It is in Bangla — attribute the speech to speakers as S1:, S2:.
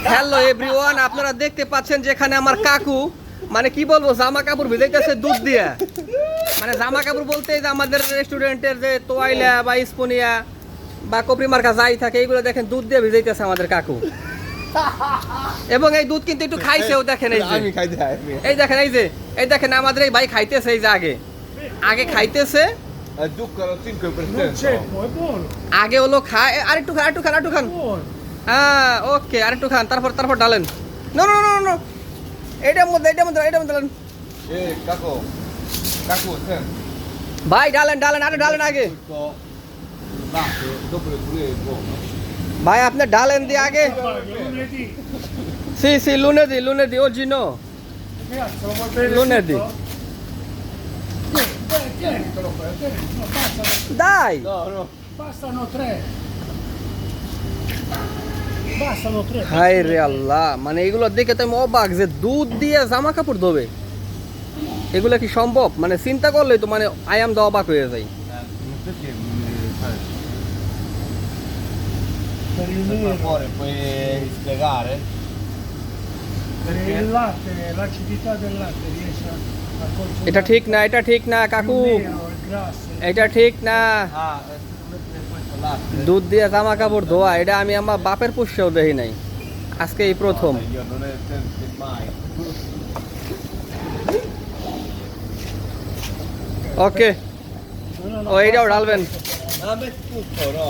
S1: হ্যালো এভরিওয়ান, আপনারা দেখতে পাচ্ছেন যেখানে আমার কাকু মানে কি বলবো জামা কাপড় ভিজাইতেছে দুধ দিয়ে। মানে জামা কাপড় বলতে যে আমাদের রেস্টুরেন্টের যে তোয়াইলা বা স্পোনিয়া বা কপরি মার্কা যাই থাকে এইগুলো দেখেন দুধ দিয়ে ভিজাইতেছে আমাদের কাকু। এবং এই দুধ কিন্তু একটু খাইছেও, দেখেন এই যে এই দেখেন এই দেখেন আমাদের এই ভাই খাইতেছে, এই যে আগে খাইতেছে, আগে হলো খায় আরেকটু খান হ্যাঁ ওকে আরেকটু খান, তারপর ডালেন। নো নো নো নো এইটার মধ্যে ডালেন ভাই, ডালেন আরে ডালেন আগে ভাই, আপনি ডালেন দিয়ে আগে। সি lunedì oggi no, lunedì dai,
S2: Bastano tre.
S1: হাই রে আল্লাহ, মানে এগুলো দেখে তো আমি অবাক যে দুধ দিয়ে জামা কাপড় ধোবে, এগুলো কি সম্ভব? মানে চিন্তা করলেই তো মানে আই এম দা অবাক হয়ে যাই।
S2: Per il nero,
S3: puoi spiegare?
S2: per il latte, l'acidità del latte riesce a consumare.
S1: এটা ঠিক না, এটা ঠিক না কাকু,
S2: Il nero, il grasso.
S1: এটা ঠিক না।
S3: Ah, questo latte.
S1: দুধ দিয়ে জামা কাপড় ধোয়া এটা আমি আমার বাপের পুষ্যেও দেখি নাই, আজকে এই প্রথম।
S3: Io non è mai.
S1: ওকে
S2: No, no, no,
S1: ও এইটাও
S2: basta
S1: ডালবেন।
S2: questo.
S3: Ma metti tutto, no?